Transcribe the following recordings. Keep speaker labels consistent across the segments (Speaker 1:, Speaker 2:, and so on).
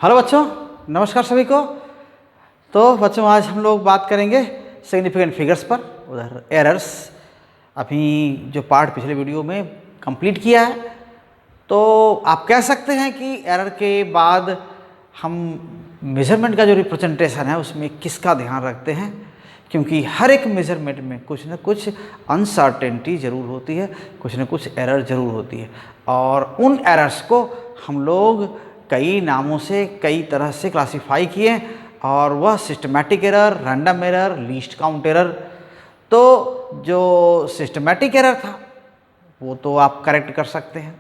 Speaker 1: Hello बच्चों, नमस्कार सभी को। तो बच्चों आज हम लोग बात करेंगे सिग्निफिकेंट फिगर्स पर, उधर एरर्स। अभी जो पार्ट पिछले वीडियो में कंप्लीट किया है, तो आप कह सकते हैं कि एरर के बाद हम मेजरमेंट का जो रिप्रेजेंटेशन है उसमें किसका ध्यान रखते हैं, क्योंकि हर एक मेजरमेंट में कुछ न कुछ अनसर्टेनिटी ज़रूर होती है, कुछ न कुछ एरर ज़रूर होती है। और उन एरर्स को हम लोग कई नामों से कई तरह से क्लासिफाई किए, और वह systematic error, random error, least count error. तो जो सिस्टमैटिक एरर था वो तो आप करेक्ट कर सकते हैं,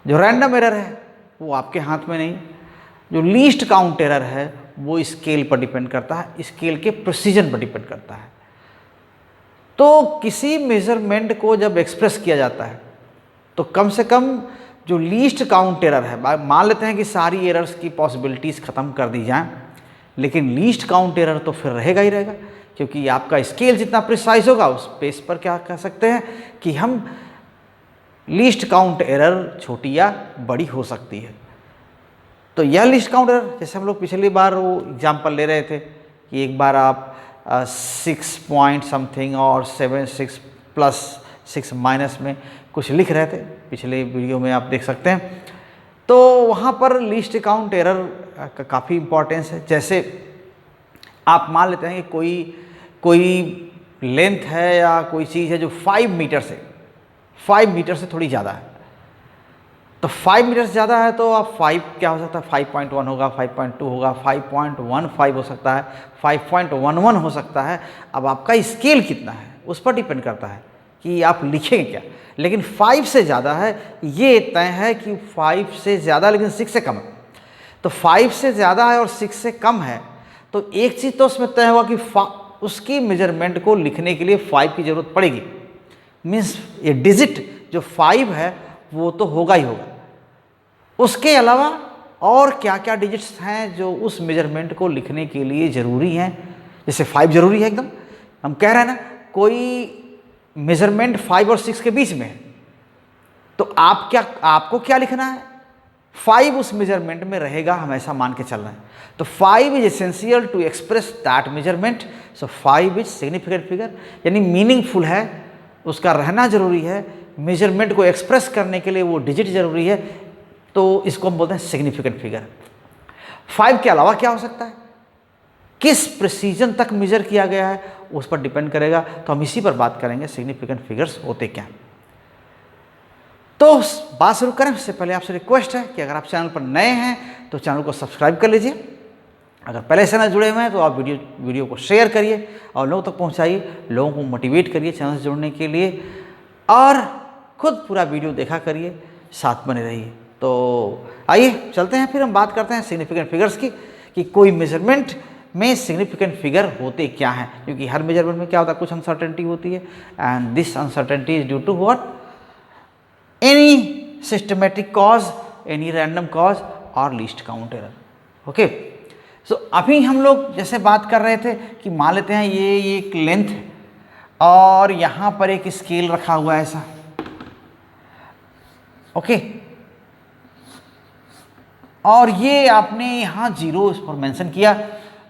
Speaker 1: जो रैंडम एरर है वो आपके हाथ में नहीं, जो लीस्ट काउंट एरर है वो स्केल पर डिपेंड करता है, स्केल के प्रिसीजन पर डिपेंड करता है। तो किसी मेजरमेंट को जब एक्सप्रेस किया जाता है तो कम से कम जो लीस्ट काउंट एरर है, मान लेते हैं कि सारी एरर्स की पॉसिबिलिटीज़ ख़त्म कर दी जाएं, लेकिन लीस्ट काउंट एरर तो फिर रहेगा ही रहेगा, क्योंकि आपका स्केल जितना प्रिसाइज होगा उस बेस पर क्या कह सकते हैं कि हम लीस्ट काउंट एरर छोटी या बड़ी हो सकती है। तो यह लिस्ट काउंट एरर, जैसे हम लोग पिछली बार वो एग्जाम्पल ले रहे थे कि एक बार आप 6 पॉइंट समथिंग और 7 6 प्लस 6 माइनस में कुछ लिख रहे थे, पिछले वीडियो में आप देख सकते हैं। तो वहाँ पर लिस्ट काउंट एरर का काफ़ी इम्पोर्टेंस है। जैसे आप मान लेते हैं कि कोई लेंथ है या कोई चीज़ है जो 5 मीटर से थोड़ी ज़्यादा है, तो 5 मीटर से ज़्यादा है तो आप 5 क्या हो सकता है, 5.1 होगा, 5.2 होगा, 5.15 हो सकता है, 5.11 हो सकता है। अब आपका स्केल कितना है उस पर डिपेंड करता है कि आप लिखेंगे क्या। लेकिन 5 से ज़्यादा है ये तय है कि 5 से ज़्यादा लेकिन 6 से कम है। तो 5 से ज़्यादा है और 6 से कम है, तो एक चीज़ तो उसमें तय होगा कि उसकी मेजरमेंट को लिखने के लिए 5 की ज़रूरत पड़ेगी। मीन्स ये डिजिट जो 5 है वो तो होगा ही होगा। उसके अलावा और क्या क्या डिजिट्स हैं जो उस मेजरमेंट को लिखने के लिए ज़रूरी हैं। जैसे 5 ज़रूरी है एकदम, हम कह रहे हैं ना कोई मेजरमेंट 5 और 6 के बीच में है, तो आपको क्या लिखना है, 5 उस मेजरमेंट में रहेगा, हम ऐसा मान के चल रहे हैं। तो 5 is essential to express that measurement, so 5 is significant figure, यानी मीनिंगफुल है, उसका रहना जरूरी है, मेजरमेंट को एक्सप्रेस करने के लिए वो डिजिट जरूरी है, तो इसको हम बोलते हैं सिग्निफिकेंट फिगर। 5 के अलावा क्या हो सकता है, किस प्रिसीजन तक मेजर किया गया है उस पर डिपेंड करेगा। तो हम इसी पर बात करेंगे सिग्निफिकेंट फिगर्स होते क्या। तो बात शुरू करें उससे पहले आपसे रिक्वेस्ट है कि अगर आप चैनल पर नए हैं तो चैनल को सब्सक्राइब कर लीजिए, अगर पहले से ना जुड़े हुए हैं तो आप वीडियो को शेयर करिए और लोगों तक पहुंचाइए, लोगों को मोटिवेट करिए चैनल से जुड़ने के लिए, और खुद पूरा वीडियो देखा करिए, साथ बने रहिए। तो आइए चलते हैं, फिर हम बात करते हैं सिग्निफिकेंट फिगर्स की, कि कोई मेजरमेंट में सिग्निफिकेंट फिगर होते क्या हैं। क्योंकि हर मेजरमेंट में क्या होता है, कुछ अनसर्टेनिटी होती है, and this uncertainty is due to what, any systematic cause, any random cause और least count error. Okay, so अभी हम लोग जैसे बात कर रहे थे कि मान लेते हैं ये एक लेंथ है और यहाँ पर एक स्केल रखा हुआ है ऐसा। ओके, और ये आपने यहाँ 0 इस पर मेंशन किया,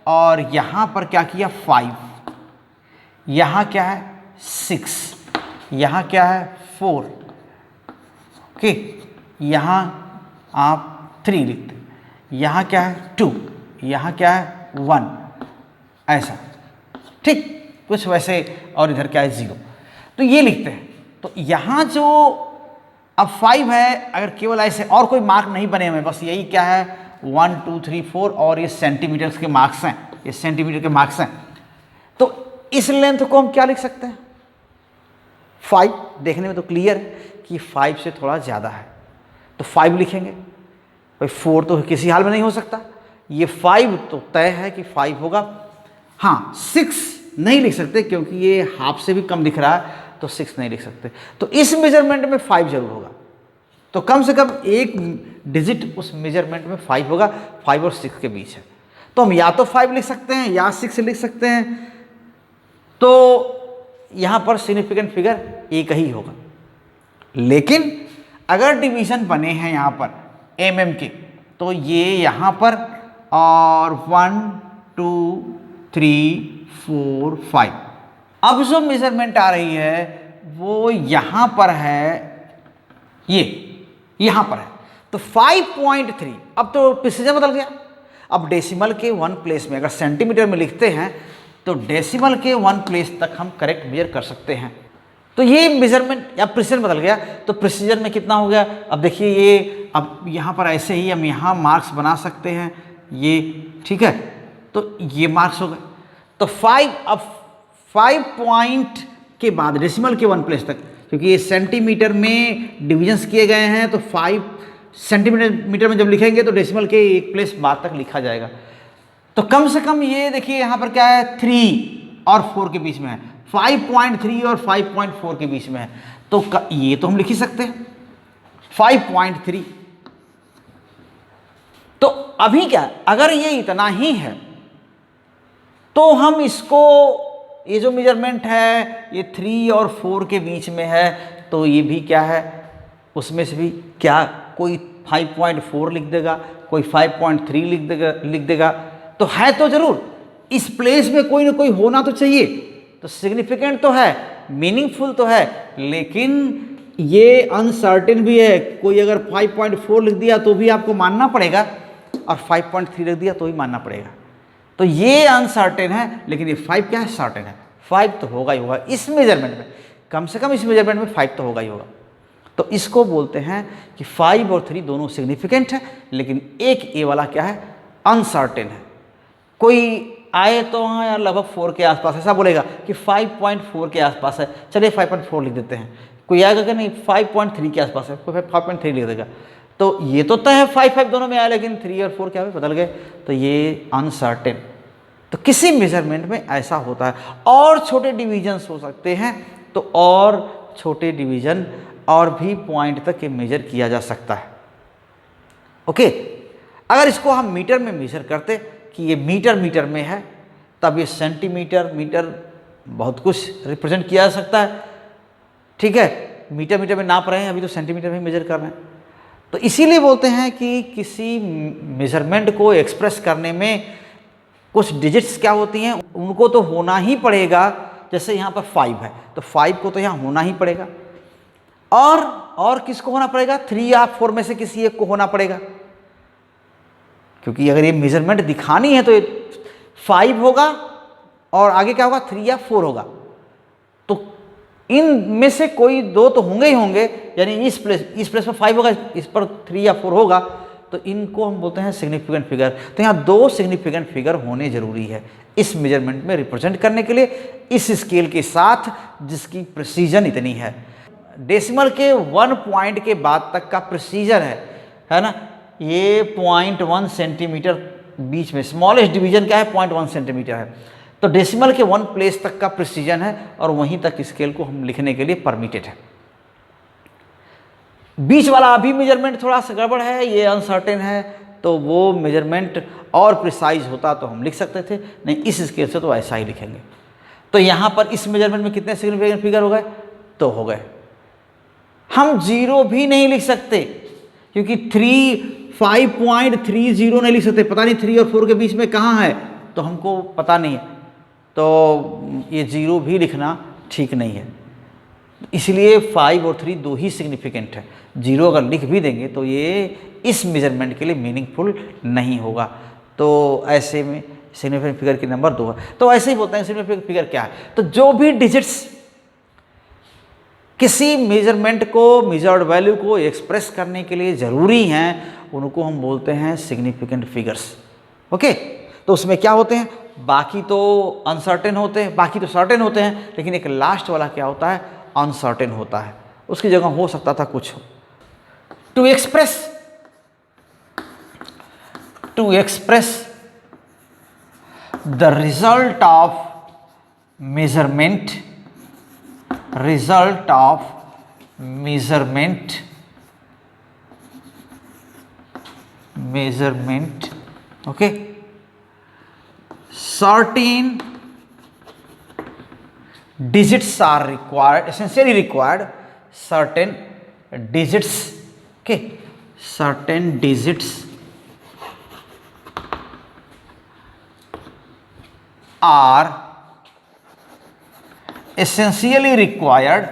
Speaker 1: और यहाँ पर क्या किया 5, यहाँ क्या है 6, यहाँ क्या है 4, ओके, यहाँ आप 3 लिखते, यहाँ क्या है 2, यहाँ क्या है 1, ऐसा, ठीक, कुछ वैसे, और इधर क्या है 0, तो ये लिखते हैं। तो यहाँ जो अब 5 है, अगर केवल ऐसे और कोई मार्क नहीं बने हुए, बस यही क्या है 1 2 3 4, और ये सेंटीमीटर के मार्क्स हैं, ये सेंटीमीटर के मार्क्स हैं। तो इस लेंथ को हम क्या लिख सकते हैं, 5, देखने में तो क्लियर है कि 5 से थोड़ा ज़्यादा है तो 5 लिखेंगे। भाई 4 तो किसी हाल में नहीं हो सकता, ये 5 तो तय है कि 5 होगा। हाँ, 6 नहीं लिख सकते क्योंकि ये हाफ से भी कम दिख रहा है, तो 6 नहीं लिख सकते। तो इस मेजरमेंट में 5 जरूर होगा, तो कम से कम एक डिजिट उस मेजरमेंट में 5 होगा, 5 और 6 के बीच है। तो हम या तो 5 लिख सकते हैं या 6 लिख सकते हैं, तो यहाँ पर सिग्निफिकेंट फिगर एक ही होगा। लेकिन अगर डिवीजन बने हैं यहाँ पर mm के, तो ये यहाँ पर और 1 2 3 4 5। अब जो मेजरमेंट आ रही है वो यहाँ पर है, ये यहाँ पर है, तो 5.3। अब तो प्रिसीजन बदल गया। अब डेसिमल के 1 प्लेस में अगर सेंटीमीटर में लिखते हैं तो डेसिमल के 1 प्लेस तक हम करेक्ट मेजर कर सकते हैं। तो ये मेजरमेंट या प्रिसीजन बदल गया, तो प्रिसीजन में कितना हो गया। अब देखिए ये, अब यहाँ पर ऐसे ही हम यहाँ मार्क्स बना सकते हैं, ये ठीक है, तो ये मार्क्स हो गए। तो 5, अब 5 पॉइंट के बाद डेसिमल के 1 प्लेस तक, क्योंकि ये सेंटीमीटर में डिविजन्स किए गए हैं, तो 5 सेंटीमीटर में जब लिखेंगे तो डेसिमल के 1 प्लेस बाद तक लिखा जाएगा। तो कम से कम ये देखिए यहाँ पर क्या है, 3 और 4 के बीच में है, 5.3 और 5.4 के बीच में है, तो ये तो हम लिख ही सकते हैं 5.3। तो अभी क्या, अगर ये इतना ही है तो हम इसको, ये जो मेजरमेंट है ये 3 और 4 के बीच में है, तो ये भी क्या है, उसमें से भी क्या कोई 5.4 लिख देगा, कोई 5.3 लिख देगा, तो है तो जरूर इस प्लेस में कोई ना कोई होना तो चाहिए। तो सिग्निफिकेंट तो है, मीनिंगफुल तो है, लेकिन ये अनसर्टेन भी है। कोई अगर 5.4 लिख दिया तो भी आपको मानना पड़ेगा, और 5.3 लिख दिया तो भी मानना पड़ेगा। तो ये अनसर्टेन है, लेकिन ये 5 क्या है, सर्टेन है। 5 तो होगा ही होगा इस मेजरमेंट में, कम से कम इस मेजरमेंट में 5 तो होगा ही होगा। तो इसको बोलते हैं कि 5 और 3 दोनों सिग्निफिकेंट है, लेकिन एक ए वाला क्या है, अनसर्टेन है। कोई आए तो हाँ यार लगभग 4 के आसपास, ऐसा बोलेगा कि 5.4 के आसपास है, चलिए 5.4 लिख देते हैं। कोई आएगा कि नहीं 5.3 के आसपास है, कोई 5.3 लिख देगा। तो ये तो तय है 5 दोनों में आया, लेकिन 3 और 4 क्या हुए, बदल गए, तो ये अनसर्टेन। तो किसी मेजरमेंट में ऐसा होता है। और छोटे डिवीजन्स हो सकते हैं, तो और छोटे डिवीजन और भी पॉइंट तक के मेजर किया जा सकता है। ओके, अगर इसको हम मीटर में मेजर करते कि ये मीटर में है, तब ये सेंटीमीटर, मीटर बहुत कुछ रिप्रेजेंट किया जा सकता है। ठीक है, मीटर में नाप रहे हैं, अभी तो सेंटीमीटर में मेजर कर रहे हैं। तो इसीलिए बोलते हैं कि किसी मेजरमेंट को एक्सप्रेस करने में कुछ डिजिट्स क्या होती हैं, उनको तो होना ही पड़ेगा। जैसे यहाँ पर 5 है, तो 5 को तो यहाँ होना ही पड़ेगा, और किसको होना पड़ेगा, 3 या 4 में से किसी एक को होना पड़ेगा, क्योंकि अगर ये मेजरमेंट दिखानी है तो ये 5 होगा और आगे क्या होगा, 3 या 4 होगा। तो इन में से कोई 2 तो होंगे ही होंगे, यानी इस प्लेस पर 5 होगा, इस पर 3 या 4 होगा, तो इनको हम बोलते हैं सिग्निफिकेंट फिगर। तो यहाँ 2 सिग्निफिकेंट फिगर होने जरूरी है इस मेजरमेंट में रिप्रेजेंट करने के लिए, इस स्केल के साथ जिसकी प्रिसीजन इतनी है। डेसिमल के 1 पॉइंट के बाद तक का प्रिसीजन है ना, ये 0.1 सेंटीमीटर बीच में, स्मॉलेस्ट डिवीजन क्या है, 0.1 सेंटीमीटर है। तो डेसिमल के 1 प्लेस तक का प्रिसीजन है, और वहीं तक स्केल को हम लिखने के लिए परमिटेड है। बीच वाला अभी मेजरमेंट थोड़ा सा गड़बड़ है, ये अनसर्टेन है, तो वो मेजरमेंट और प्रिसाइज होता तो हम लिख सकते थे, नहीं इस स्केल से तो ऐसा ही लिखेंगे। तो यहाँ पर इस मेजरमेंट में कितने सिग्निफिकेंट फिगर हो गए, तो हो गए। हम 0 भी नहीं लिख सकते, क्योंकि 5.30 नहीं लिख सकते, पता नहीं 3 और 4 के बीच में कहाँ है, तो हमको पता नहीं है, तो ये 0 भी लिखना ठीक नहीं है। इसलिए 5 और 3 दो ही सिग्निफिकेंट है। 0 अगर लिख भी देंगे तो ये इस मेजरमेंट के लिए मीनिंगफुल नहीं होगा। तो ऐसे में सिग्निफिकेंट फिगर की नंबर 2 है। तो ऐसे ही बोलते हैं सिग्निफिकेंट फिगर क्या है, तो जो भी डिजिट्स किसी मेजरमेंट को, मेजर्ड वैल्यू को एक्सप्रेस करने के लिए ज़रूरी हैं, उनको हम बोलते हैं सिग्निफिकेंट फिगर्स। ओके, तो उसमें क्या होते हैं, बाकी तो अनसर्टेन होते हैं, बाकी तो सर्टेन होते हैं, लेकिन एक लास्ट वाला क्या होता है, अनसर्टेन होता है। उसकी जगह हो सकता था कुछ। To express the result of measurement, okay, certain digits are required, essentially required, certain digits, okay, certain digits are essentially required,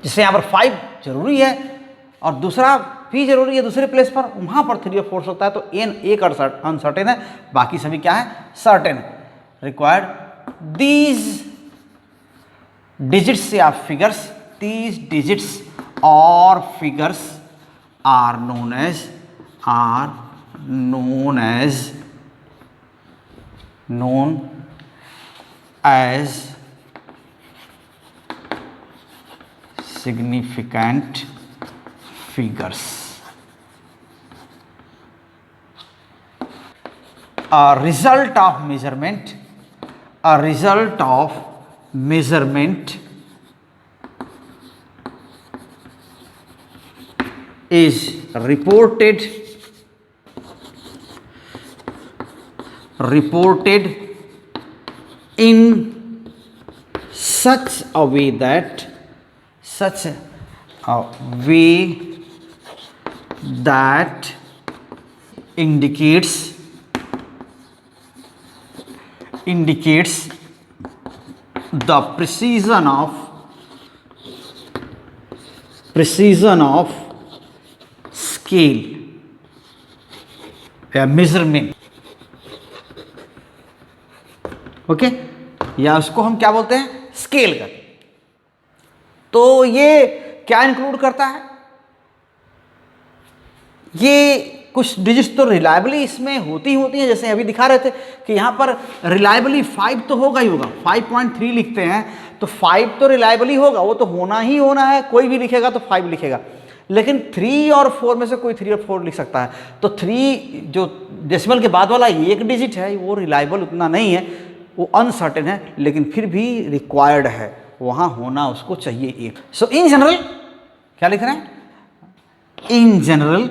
Speaker 1: जैसे यहाँ पर 5 जरूरी है और दूसरा भी जरूरी है दूसरे प्लेस पर, वहाँ पर 3 और 4 होता है, तो n एक अनसर्टेन है, बाकी सभी क्या है, सर्टेन है। रिक्वायर्ड दीज डिजिट्स या figures, these digits or figures are known as significant figures. A result of measurement is reported in such a way that indicates the precision of scale या measurement, okay, या उसको हम क्या बोलते हैं, scale कर। तो ये क्या इंक्लूड करता है, ये कुछ डिजिट्स तो रिलायबली इसमें होती हैं, जैसे अभी दिखा रहे थे कि यहाँ पर रिलायबली 5 तो होगा ही होगा, 5.3 लिखते हैं तो 5 तो रिलायबली होगा, वो तो होना ही होना है, कोई भी लिखेगा तो 5 लिखेगा। लेकिन 3 और 4 में से कोई 3 और 4 लिख सकता है, तो 3 जो डेसिमल के बाद वाला एक डिजिट है वो रिलायबल उतना नहीं है, वो अनसर्टेन है, लेकिन फिर भी रिक्वायर्ड है, वहाँ होना उसको चाहिए एक। सो इन जनरल क्या लिख रहे हैं, in general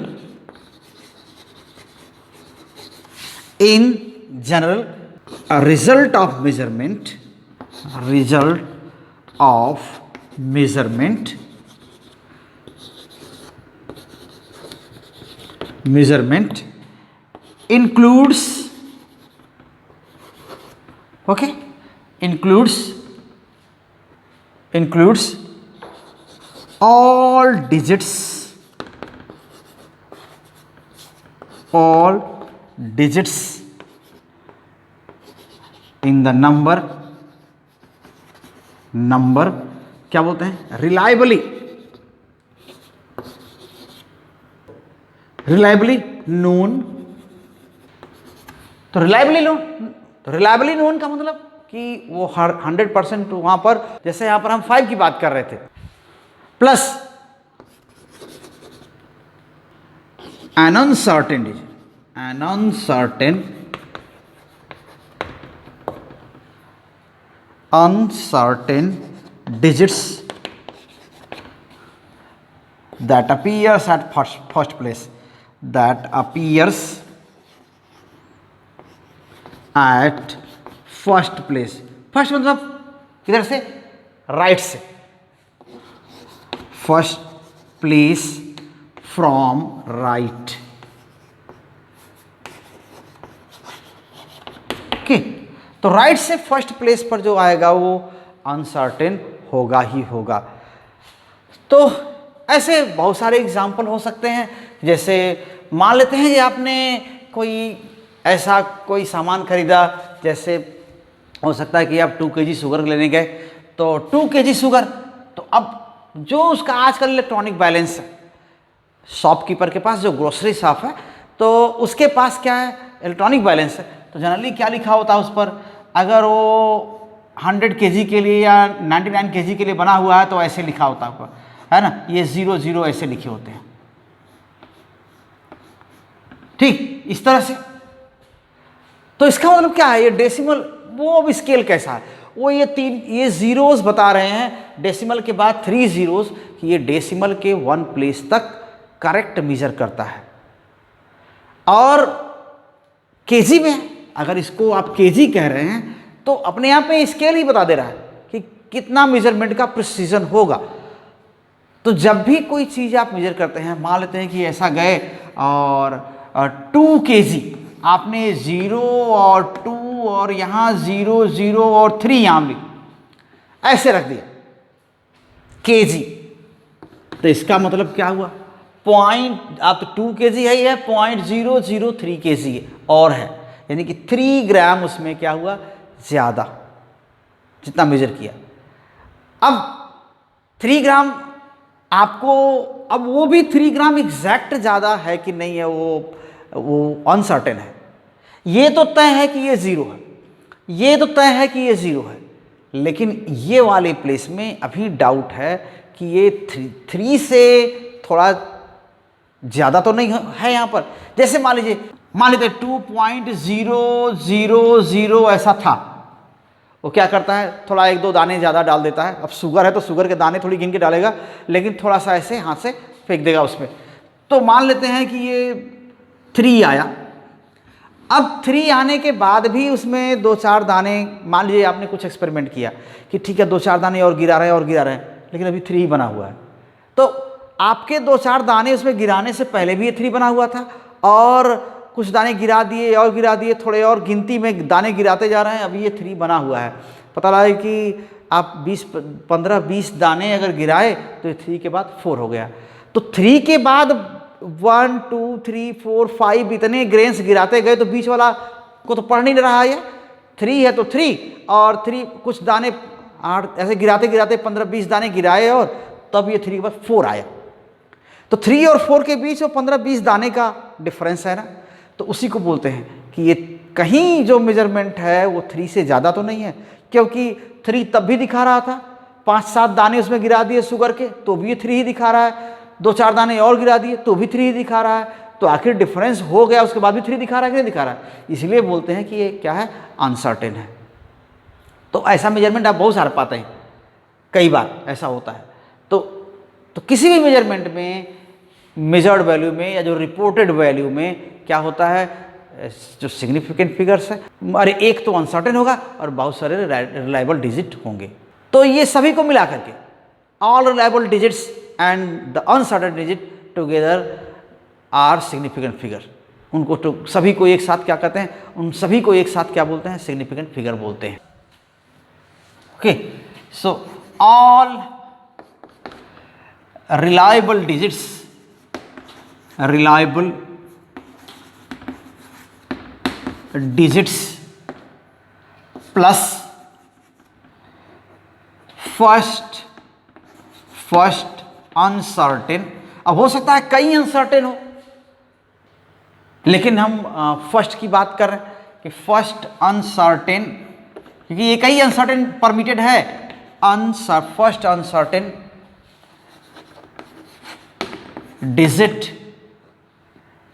Speaker 1: a result of measurement includes all digits in the number क्या बोलते हैं, रिलायबली नोन। तो रिलायबली नोन का मतलब कि वो 100% वहां पर, जैसे यहां पर हम 5 की बात कर रहे थे, plus an uncertain digits that appears at first place, first मतलब किधर से, राइट से, first place from right, okay. तो राइट से फर्स्ट प्लेस पर जो आएगा वो अनसर्टेन होगा ही होगा। तो ऐसे बहुत सारे एग्जाम्पल हो सकते हैं, जैसे मान लेते हैं कि आपने कोई ऐसा कोई सामान खरीदा, जैसे हो सकता है कि आप 2 kg शुगर लेने गए, तो 2 kg शुगर, तो अब जो उसका आजकल इलेक्ट्रॉनिक बैलेंस है शॉपकीपर के पास, जो ग्रोसरी शॉप है, तो उसके पास क्या है, इलेक्ट्रॉनिक बैलेंस है। तो जनरली क्या लिखा होता है उस पर, अगर वो 100 kg के लिए या 99 kg के लिए बना हुआ है तो ऐसे लिखा होता है ऊपर, है ना, ये 00 ऐसे लिखे होते हैं, ठीक, इस तरह से। तो इसका मतलब क्या है, ये डेसिमल, वो अब स्केल कैसा है, वो ये जीरोस बता रहे हैं, डेसिमल के बाद 3 जीरोस, कि ये डेसिमल के 1 प्लेस तक करेक्ट मेजर करता है। और केजी में अगर इसको आप केजी कह रहे हैं तो अपने आप में स्केल ही बता दे रहा है कि कितना मेजरमेंट का प्रिसीजन होगा। तो जब भी कोई चीज़ आप मेजर करते हैं, मान लेते हैं कि ऐसा गए और 2 kg आपने 0 और 2 और यहाँ 0 0 और 3 यहाँ भी ऐसे रख दिया kg, तो इसका मतलब क्या हुआ, पॉइंट आप तो 2 kg है, यह 0.003 kg है और है, यानी कि 3 ग्राम उसमें क्या हुआ ज़्यादा जितना मेजर किया। अब 3 ग्राम आपको, अब वो भी 3 ग्राम एग्जैक्ट ज़्यादा है कि नहीं है वो अनसर्टेन है। ये तो तय है कि ये 0 है, ये तो तय है कि ये 0 है, लेकिन ये वाले प्लेस में अभी डाउट है कि ये 3 से थोड़ा ज़्यादा तो नहीं है यहाँ पर। जैसे मान लेते 2.000 ऐसा था, वो क्या करता है थोड़ा 1-2 दाने ज़्यादा डाल देता है। अब शुगर है तो शुगर के दाने थोड़ी गिन के डालेगा, लेकिन थोड़ा सा ऐसे हाथ से फेंक देगा उसमें। तो मान लेते हैं कि ये 3 आया। अब 3 आने के बाद भी उसमें 2-4 दाने, मान लीजिए आपने कुछ एक्सपेरिमेंट किया कि ठीक है 2-4 दाने और गिरा रहे हैं, लेकिन अभी 3 बना हुआ है। तो आपके 2-4 दाने उसमें गिराने से पहले भी ये 3 बना हुआ था, और कुछ दाने गिरा दिए, थोड़े और गिनती में दाने गिराते जा रहे हैं, अभी ये 3 बना हुआ है। पता लगा कि आप 15-20 दाने अगर गिराए तो ये 3 के बाद 4 हो गया। तो 3 के बाद 1 2 3 4 5 इतने ग्रेन्स गिराते गए तो बीच वाला को तो पढ़ नहीं रहा है। 3 है तो 3 और 3 कुछ दाने 8 ऐसे गिराते 15-20 दाने गिराए और तब ये 3 के बाद 4 आया। तो 3 और 4 के बीच वो 15-20 दाने का डिफरेंस है ना, तो उसी को बोलते हैं कि ये कहीं जो मेजरमेंट है वो 3 से ज़्यादा तो नहीं है, क्योंकि 3 तब भी दिखा रहा था, 5-7 दाने उसमें गिरा दिए शुगर के तो भी ये 3 ही दिखा रहा है, 2-4 दाने और गिरा दिए तो भी 3 ही दिखा रहा है। तो आखिर डिफरेंस हो गया उसके बाद भी 3 दिखा रहा है कि नहीं दिखा रहा है, इसलिए बोलते हैं कि ये क्या है अनसर्टेन है। तो ऐसा मेजरमेंट आप बहुत सारे पाते हैं, कई बार ऐसा होता है। तो किसी भी मेजरमेंट में, मेजर्ड वैल्यू में या जो रिपोर्टेड वैल्यू में क्या होता है, जो सिग्निफिकेंट फिगर्स है, अरे एक तो अनसर्टेन होगा और बहुत सारे रिलायबल डिजिट होंगे। तो ये सभी को मिला करके all reliable digits and the uncertain digit together are significant figure. उनको तो सभी को एक साथ क्या कहते हैं, उन सभी को एक साथ क्या बोलते हैं, सिग्निफिकेंट फिगर बोलते हैं। Okay, so all reliable digits, reliable digits plus first uncertain. अब हो सकता है कई अनसर्टेन हो, लेकिन हम फर्स्ट की बात कर रहे हैं कि फर्स्ट अनसर्टेन, क्योंकि ये कई अनसर्टेन परमिटेड है। First uncertain digit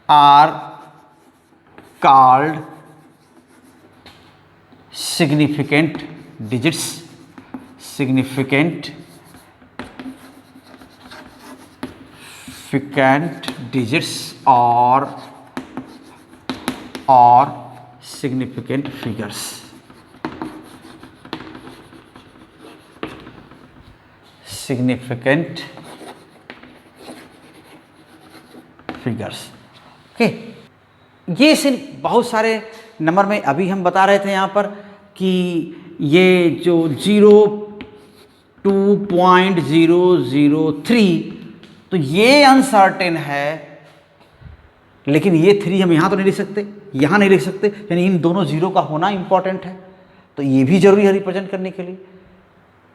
Speaker 1: are called significant digits, significant digits or significant figures, significant figures। Okay, ये सिर्फ बहुत सारे नंबर में अभी हम बता रहे थे यहाँ पर कि ये जो 2.003 तो ये अनसर्टेन है, लेकिन ये 3 हम यहाँ तो नहीं लिख सकते, यहाँ नहीं लिख सकते, यानी इन दोनों 0 का होना इंपॉर्टेंट है। तो ये भी जरूरी है रिप्रेजेंट करने के लिए।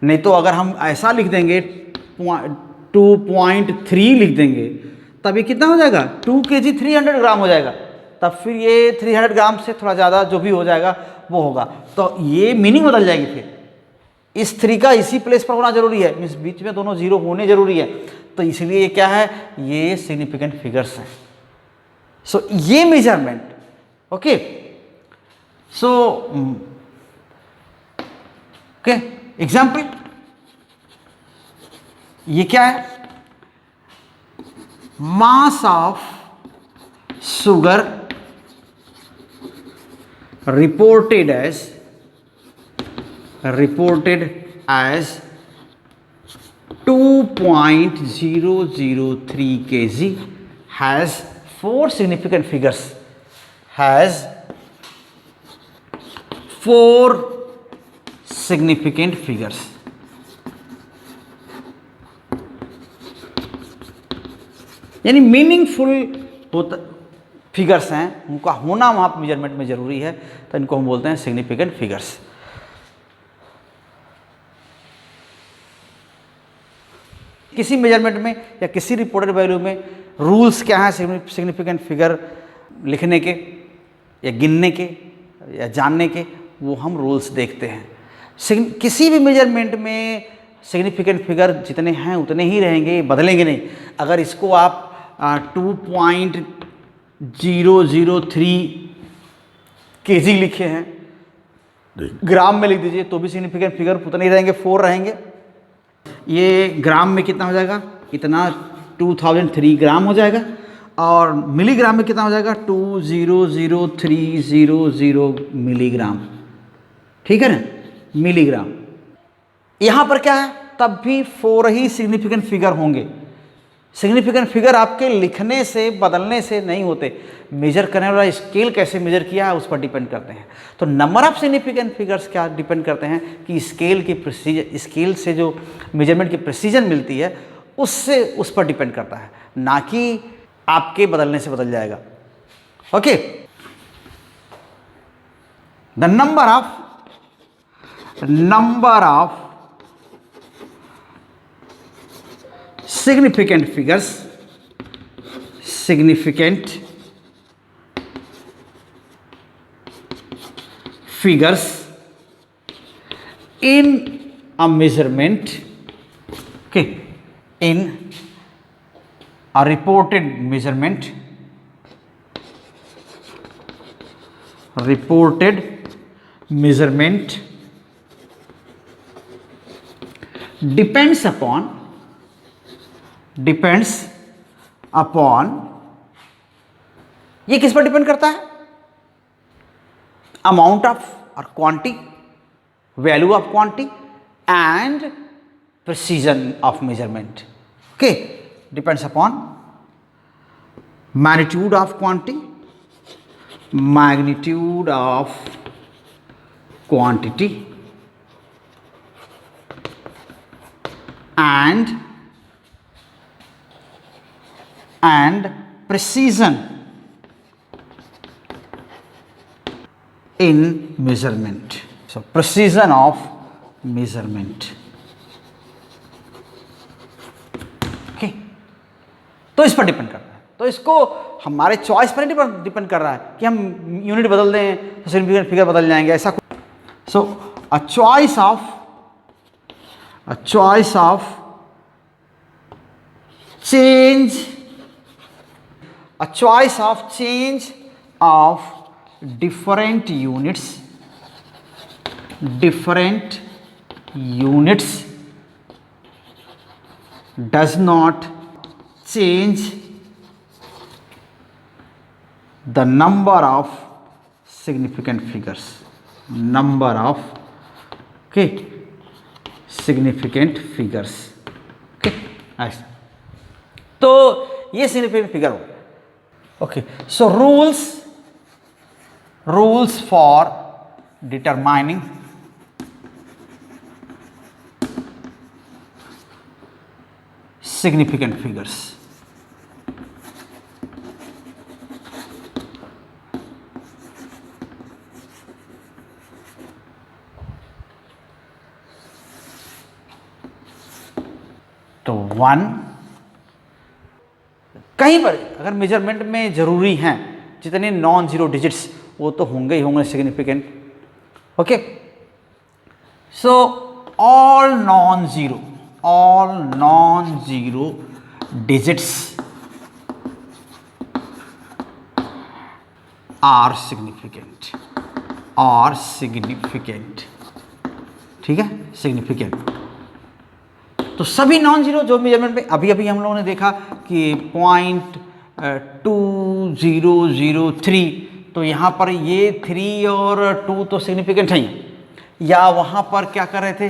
Speaker 1: नहीं तो अगर हम ऐसा लिख देंगे 2.3 लिख देंगे तब ये कितना हो जाएगा, 2 kg 300 ग्राम हो जाएगा। तब फिर ये 300 ग्राम से थोड़ा ज़्यादा जो भी हो जाएगा वो होगा, तो ये मीनिंग बदल जाएगी। फिर इस 3 का इसी प्लेस पर होना जरूरी है, मीन्स बीच में दोनों 0 होने जरूरी है। तो इसलिए ये क्या है, ये सिग्निफिकेंट फिगर्स हैं। सो ये measurement, okay, so okay example, ये क्या है, mass of sugar reported as 2.003 kg has 4 significant figures has 4 significant figures. यानी मीनिंगफुल होता फिगर्स हैं, उनका होना वहाँ पर मेजरमेंट में ज़रूरी है, तो इनको हम बोलते हैं सिग्निफिकेंट फिगर्स। किसी मेजरमेंट में या किसी रिपोर्टेड वैल्यू में रूल्स क्या हैं सिग्निफिकेंट फिगर लिखने के या गिनने के या जानने के, वो हम रूल्स देखते हैं। किसी भी मेजरमेंट में सिग्निफिकेंट फिगर जितने हैं उतने ही रहेंगे, बदलेंगे नहीं। अगर इसको आप 2.003 kg लिखे हैं, ग्राम में लिख दीजिए तो भी सिग्निफिकेंट फिगर उतने ही रहेंगे, 4 रहेंगे। ये ग्राम में कितना हो जाएगा, इतना 2003 ग्राम हो जाएगा, और मिलीग्राम में कितना हो जाएगा 2000300 मिलीग्राम, ठीक है ना, मिलीग्राम। यहाँ पर क्या है, तब भी 4 ही सिग्निफिकेंट फिगर होंगे। सिग्निफिकेंट फिगर आपके लिखने से बदलने से नहीं होते, मेजर करने वाला स्केल कैसे मेजर किया है उस पर डिपेंड करते हैं। तो नंबर ऑफ सिग्निफिकेंट फिगर्स क्या डिपेंड करते हैं कि स्केल की प्रिसीजन, स्केल से जो मेजरमेंट की प्रिसीजन मिलती है उससे उस पर डिपेंड करता है, ना कि आपके बदलने से बदल जाएगा। Okay, the number of significant figures in a measurement, okay, in a reported measurement depends upon ये किस पर डिपेंड करता है, अमाउंट ऑफ और quantity, value of quantity and precision of measurement. Okay, depends upon magnitude of quantity, magnitude of quantity and precision in measurement. So precision of measurement. Okay, तो इस पर depend करता है। तो इसको हमारे चॉइस पर नहीं डिपेंड कर रहा है कि हम यूनिट बदल दें तो सिग्निफिकेंट फिगर बदल जाएंगे, ऐसा कुछ। सो a choice change of different units does not change the number of significant figures. Significant figures. Okay, nice. तो ये सिग्निफिकेंट फिगर हो। Okay, so rules for determining significant figures. तो 1, कहीं पर अगर मेजरमेंट में ज़रूरी हैं जितने नॉन जीरो डिजिट्स वो तो होंगे ही होंगे significant. Okay, so all non zero digits are significant, ठीक है, सिग्निफिकेंट। तो सभी नॉन जीरो जो मेजरमेंट में अभी हम लोगों ने देखा कि 0.2003, तो यहाँ पर ये 3 और 2 तो सिग्निफिकेंट हैं, या वहाँ पर क्या कर रहे थे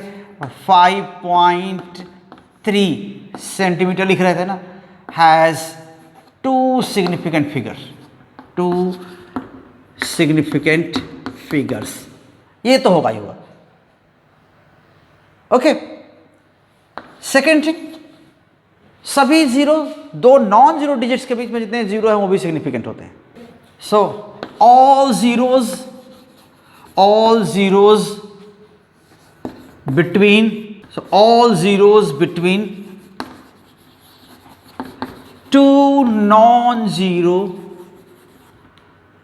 Speaker 1: 5.3 सेंटीमीटर लिख रहे थे ना, हैज़ टू सिग्निफिकेंट फिगर्स, ये तो होगा ही होगा। ओके, सेकेंड थिंग, सभी जीरो, दो नॉन जीरो डिजिट्स के बीच में जितने जीरो हैं वो भी सिग्निफिकेंट होते हैं। So all zeros between two non-zero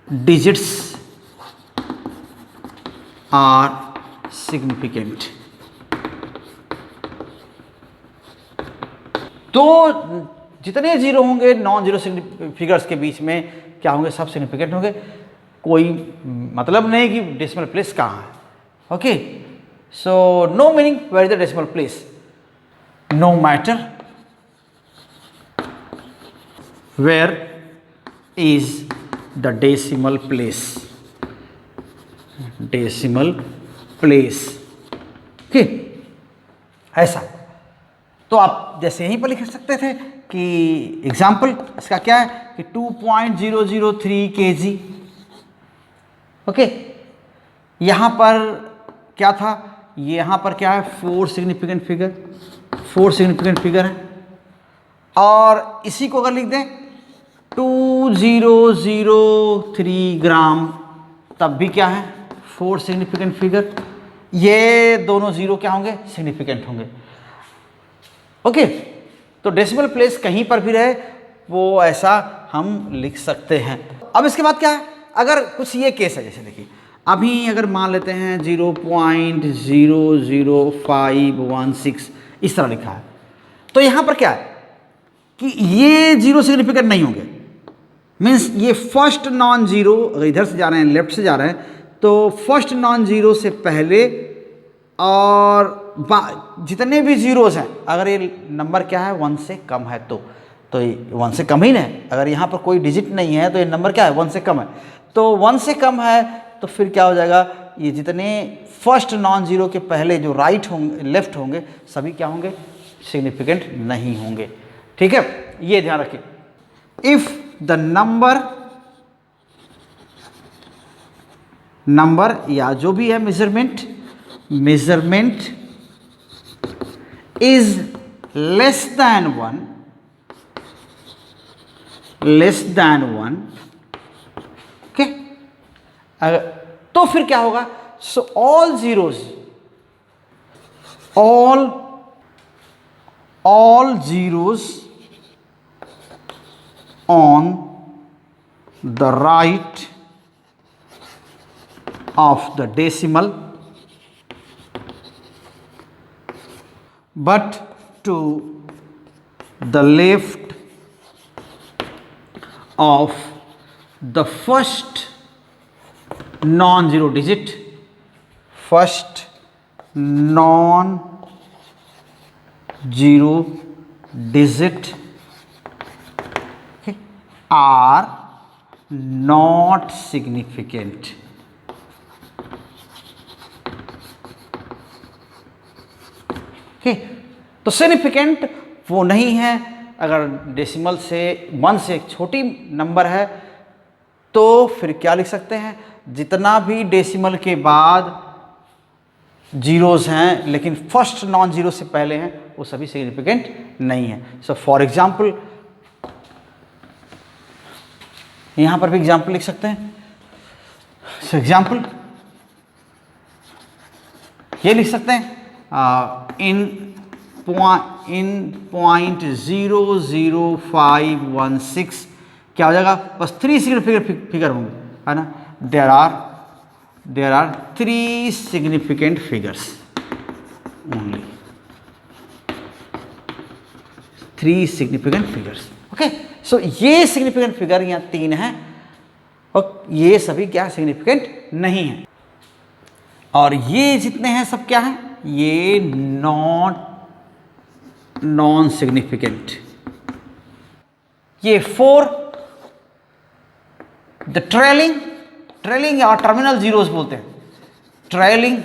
Speaker 1: digits are significant। तो जितने जीरो होंगे नॉन जीरो फिगर्स के बीच में क्या होंगे, सब सिग्निफिकेंट होंगे। कोई मतलब नहीं कि डेसिमल प्लेस कहाँ है। Okay, so no meaning where is the decimal place, no matter where is the decimal place. Okay, ऐसा। तो आप जैसे यहीं पर लिख सकते थे कि एग्जाम्पल इसका क्या है कि 2.003 kg। ओके, यहाँ पर क्या था, यहाँ पर क्या है, 4 सिग्निफिकेंट फिगर है। और इसी को अगर लिख दें 2003 ग्राम, तब भी क्या है, 4 सिग्निफिकेंट फिगर। ये दोनों जीरो क्या होंगे, सिग्निफिकेंट होंगे। ओके, तो डेसिमल प्लेस कहीं पर भी रहे वो ऐसा हम लिख सकते हैं। अब इसके बाद क्या है, अगर कुछ ये केस है, जैसे देखिए अभी अगर मान लेते हैं 0.00516 इस तरह लिखा है, तो यहाँ पर क्या है कि ये जीरो सिग्निफिकेंट नहीं होंगे। मीन्स ये फर्स्ट नॉन जीरो, अगर इधर से जा रहे हैं, लेफ्ट से जा रहे हैं, तो फर्स्ट नॉन जीरो से पहले और जितने भी जीरोस हैं, अगर ये नंबर क्या है 1 से कम है तो ये 1 से कम ही ना है। अगर यहाँ पर कोई डिजिट नहीं है तो ये नंबर क्या है, 1 से कम है। तो 1 से कम है तो फिर क्या हो जाएगा, ये जितने फर्स्ट नॉन जीरो के पहले जो राइट होंगे, लेफ्ट होंगे, सभी क्या होंगे, सिग्निफिकेंट नहीं होंगे। ठीक है, ये ध्यान रखिए। इफ द नंबर या जो भी है measurement is less than 1, okay, तो फिर क्या होगा, so all zeros on the right of the decimal but to the left of the first non-zero digit, okay, are not significant। तो सिग्निफिकेंट वो नहीं है। अगर डेसिमल से 1 से एक छोटी नंबर है तो फिर क्या लिख सकते हैं, जितना भी डेसिमल के बाद जीरोस हैं लेकिन फर्स्ट नॉन जीरो से पहले हैं वो सभी सिग्निफिकेंट नहीं है। सो फॉर एग्जाम्पल यहाँ पर भी एग्जाम्पल लिख सकते हैं। सो एग्जाम्पल ये लिख सकते हैं in 0.00516 क्या हो जाएगा, बस 3 सिग्निफिकेंट फिगर होंगे, है ना। There are 3 significant figures only, 3 significant figures. Okay, so ये सिग्निफिकेंट फिगर यहाँ 3 हैं और ये सभी क्या सिग्निफिकेंट नहीं है। और ये जितने हैं सब क्या हैं, ये नॉन सिग्निफिकेंट। ये 4 द ट्रेलिंग या टर्मिनल जीरोस बोलते हैं, ट्रेलिंग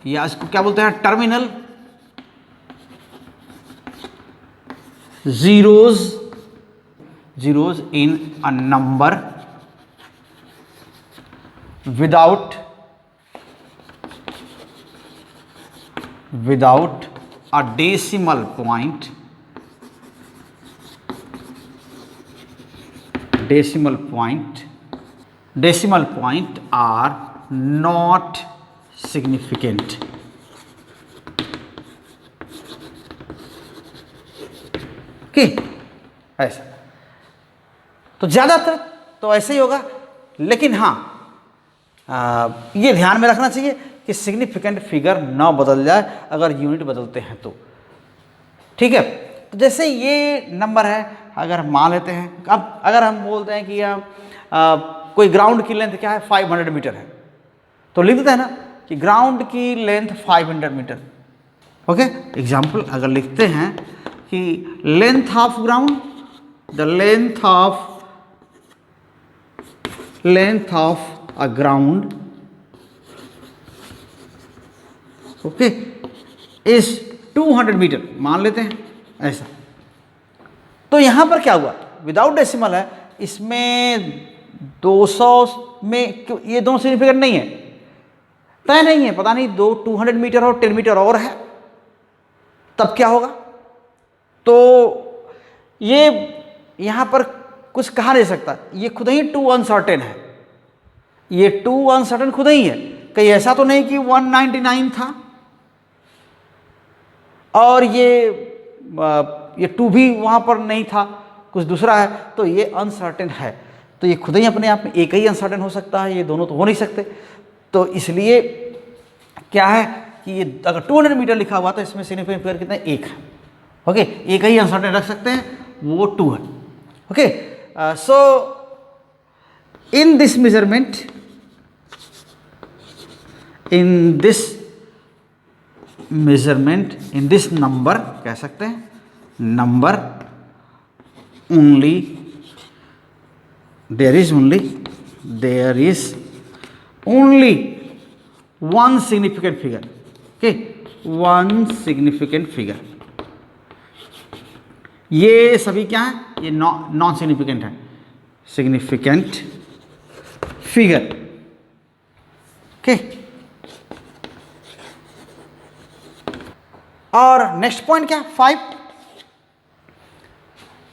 Speaker 1: या इसको क्या बोलते हैं, zeros in a number without a decimal point are not significant. Okay, ऐसा तो ज़्यादातर तो ऐसे ही होगा, लेकिन हाँ ये ध्यान में रखना चाहिए कि सिग्निफिकेंट फिगर ना बदल जाए अगर यूनिट बदलते हैं तो। ठीक है, तो जैसे ये नंबर है, अगर मान लेते हैं, अब अगर हम बोलते हैं कि कोई ग्राउंड की लेंथ क्या है, 500 मीटर है, तो लिख देते हैं ना कि ग्राउंड की लेंथ 500 मीटर। ओके, एग्जाम्पल अगर लिखते हैं कि length of ground, the length of a ground, okay, is 200 metre, मान लेते हैं ऐसा। तो यहां पर क्या हुआ, विदाउट डेसिमल है, इसमें 200 में ये दोनों सिग्निफिकेंट नहीं है, तय नहीं है, पता नहीं 200 मीटर और 10 मीटर और है, तब क्या होगा। तो ये यहां पर कुछ कहा नहीं सकता, ये खुद ही टू अनसर्टेन है, ये टू अनसर्टेन खुद ही है। कहीं ऐसा तो नहीं कि 199 था और ये टू भी वहां पर नहीं था, कुछ दूसरा है, तो ये अनसर्टेन है। तो ये खुद ही अपने आप में एक ही अनसर्टेन हो सकता है, ये दोनों तो हो नहीं सकते। तो इसलिए क्या है कि ये अगर 200 मीटर लिखा हुआ तो इसमें सिग्निफिकेंट फिगर कितना है, एक है। ओके, एक ही अनसर्टेन रख सकते हैं, वो 2 है। Okay, so in this measurement, in this number कह सकते हैं, number only there is only one significant figure. Okay, one significant figure, ये सभी क्या है, ये नॉन सिग्निफिकेंट है, सिग्निफिकेंट फिगर। ओके, और नेक्स्ट पॉइंट क्या, 5।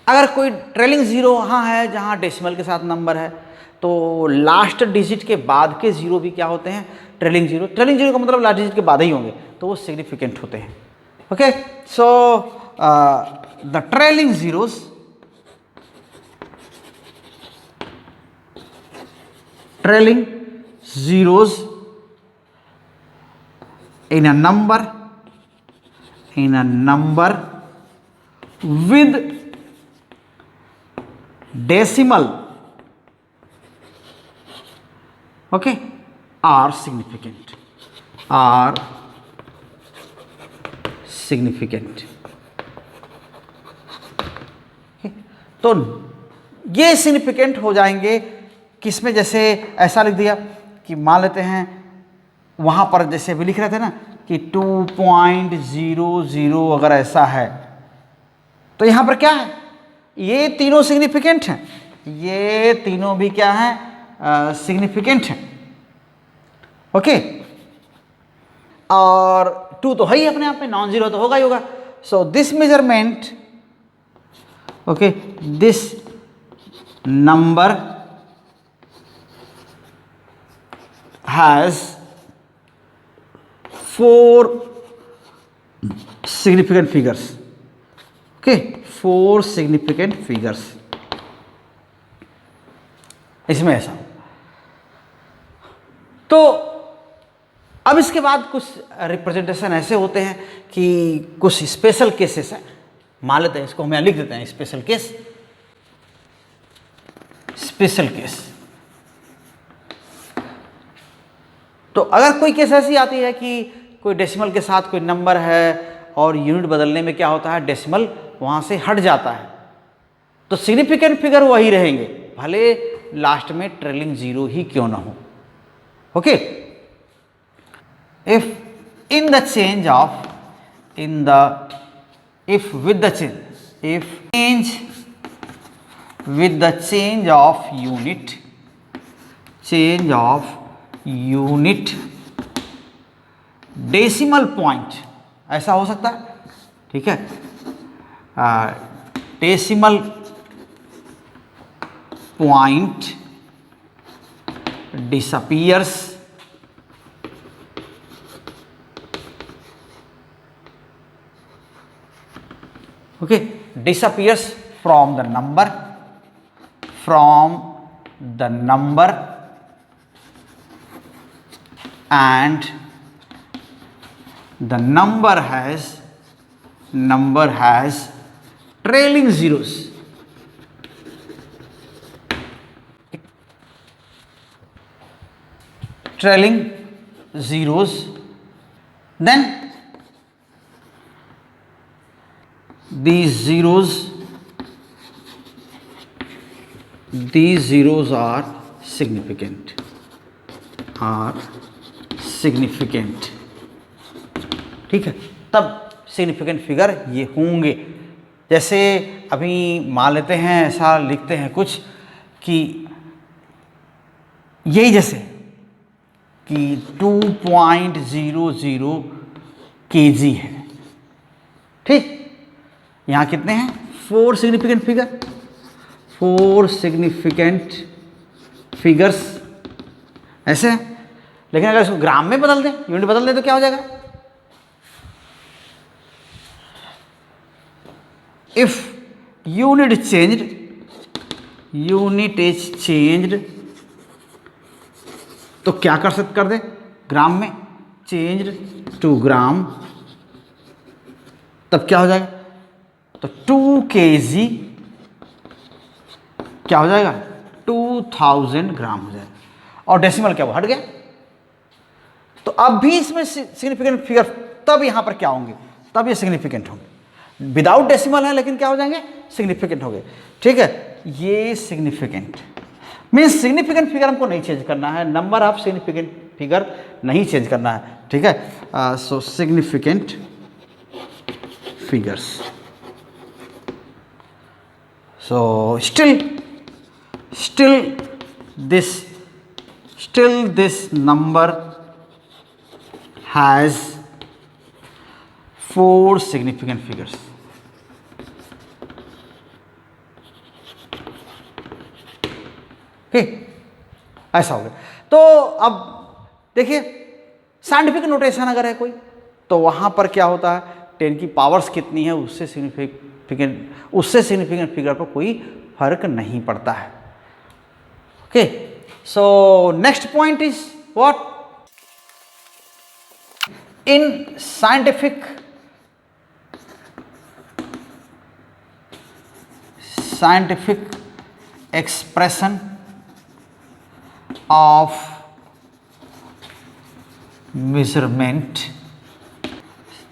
Speaker 1: अगर कोई ट्रेलिंग जीरो वहाँ है जहाँ डेसिमल के साथ नंबर है, तो लास्ट डिजिट के बाद के जीरो भी क्या होते हैं, ट्रेलिंग जीरो। ट्रेलिंग जीरो का मतलब लास्ट डिजिट के बाद ही होंगे, तो वो सिग्निफिकेंट होते हैं। Okay, so the trailing zeros in a number with decimal, okay, are significant, okay? तो ये सिग्निफिकेंट हो जाएंगे किसमें, जैसे ऐसा लिख दिया कि मान लेते हैं वहाँ पर जैसे अभी लिख रहे थे ना कि 2.00 अगर ऐसा है, तो यहाँ पर क्या है, ये तीनों सिग्निफिकेंट हैं, ये तीनों भी क्या हैं, सिग्निफिकेंट हैं। ओके, और 2 तो है ही अपने आप में, नॉन जीरो तो होगा ही होगा। So this measurement, okay, this number has 4 significant figures. Okay, 4 significant figures इसमें ऐसा। तो अब इसके बाद कुछ रिप्रेजेंटेशन ऐसे होते हैं कि कुछ स्पेशल केसेस हैं, मान लेते हैं इसको हम यहाँ लिख देते हैं, स्पेशल केस। तो अगर कोई केस ऐसी आती है कि कोई डेसिमल के साथ कोई नंबर है और यूनिट बदलने में क्या होता है, डेसिमल वहाँ से हट जाता है, तो सिग्निफिकेंट फिगर वही रहेंगे, भले लास्ट में ट्रेलिंग जीरो ही क्यों ना हो। Okay, if with the change if change with the change of unit, change of unit decimal point, ऐसा हो सकता है, ठीक है, decimal point disappears okay, disappears from the number and the number has trailing zeros. Trailing zeros, then these zeros are significant, ठीक है, तब significant figure ये होंगे। जैसे अभी मान लेते हैं, ऐसा लिखते हैं कुछ कि यही जैसे कि 2.00 kg है, ठीक, यहाँ कितने हैं 4 सिग्निफिकेंट फिगर, 4 सिग्निफिकेंट फिगर्स ऐसे हैं। लेकिन अगर इसको ग्राम में बदल दें, यूनिट बदल दें तो क्या हो जाएगा, if unit is changed तो क्या कर दे ग्राम में, चेंज्ड टू ग्राम, तब क्या हो जाएगा, तो 2 kg क्या हो जाएगा 2000 ग्राम हो जाएगा, और डेसिमल क्या वो हट गया। तो अब भी इसमें सिग्निफिकेंट फिगर तब यहां पर क्या होंगे, तब ये सिग्निफिकेंट होंगे, विदाउट डेसिमल है लेकिन क्या हो जाएंगे, सिग्निफिकेंट हो गए, ठीक है। ये सिग्निफिकेंट मीन्स सिग्निफिकेंट फिगर हमको नहीं चेंज करना है, नंबर ऑफ सिग्निफिकेंट फिगर नहीं चेंज करना है, ठीक है। सो significant figures, so still this number has 4 significant figures, ठीक, ऐसा हो गया। तो अब देखिए साइंटिफिक नोटेशन अगर है कोई, तो वहां पर क्या होता है, 10 की पावर्स कितनी है उससे सिग्निफिकेंट फिगर पर कोई फर्क नहीं पड़ता है, okay. So next point is what, in scientific expression of measurement,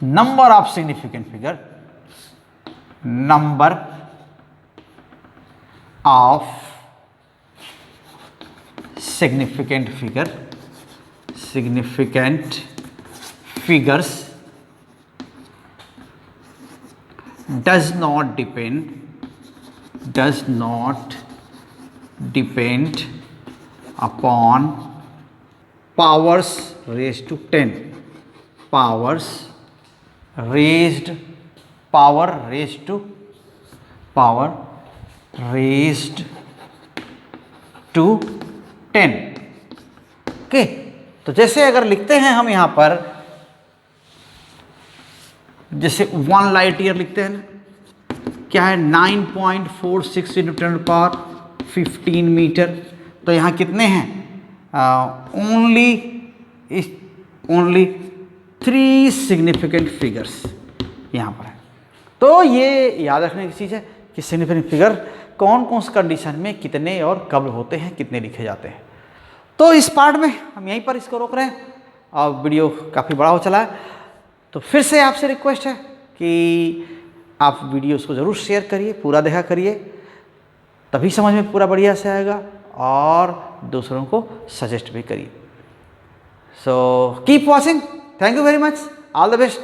Speaker 1: number of significant figure, number of significant figures does not depend upon powers raised to 10, power raised to 10, okay. तो जैसे अगर लिखते हैं हम यहां पर, जैसे 1 लाइट ईयर लिखते हैं ना, क्या है 9.46 × 10⁻15 मीटर, तो यहाँ कितने हैं, ओनली 3 सिग्निफिकेंट फिगर्स यहाँ पर है। तो ये याद रखने की चीज़ है कि सिग्निफिकेंट फिगर कौन कौन सी कंडीशन में कितने और कब होते हैं, कितने लिखे जाते हैं। तो इस पार्ट में हम यहीं पर इसको रोक रहे हैं, और वीडियो काफ़ी बड़ा हो चला है, तो फिर से आपसे रिक्वेस्ट है कि आप वीडियोस को ज़रूर शेयर करिए, पूरा देखा करिए, तभी समझ में पूरा बढ़िया से आएगा, और दूसरों को सजेस्ट भी करिए। So keep watching, thank you very much, all the best.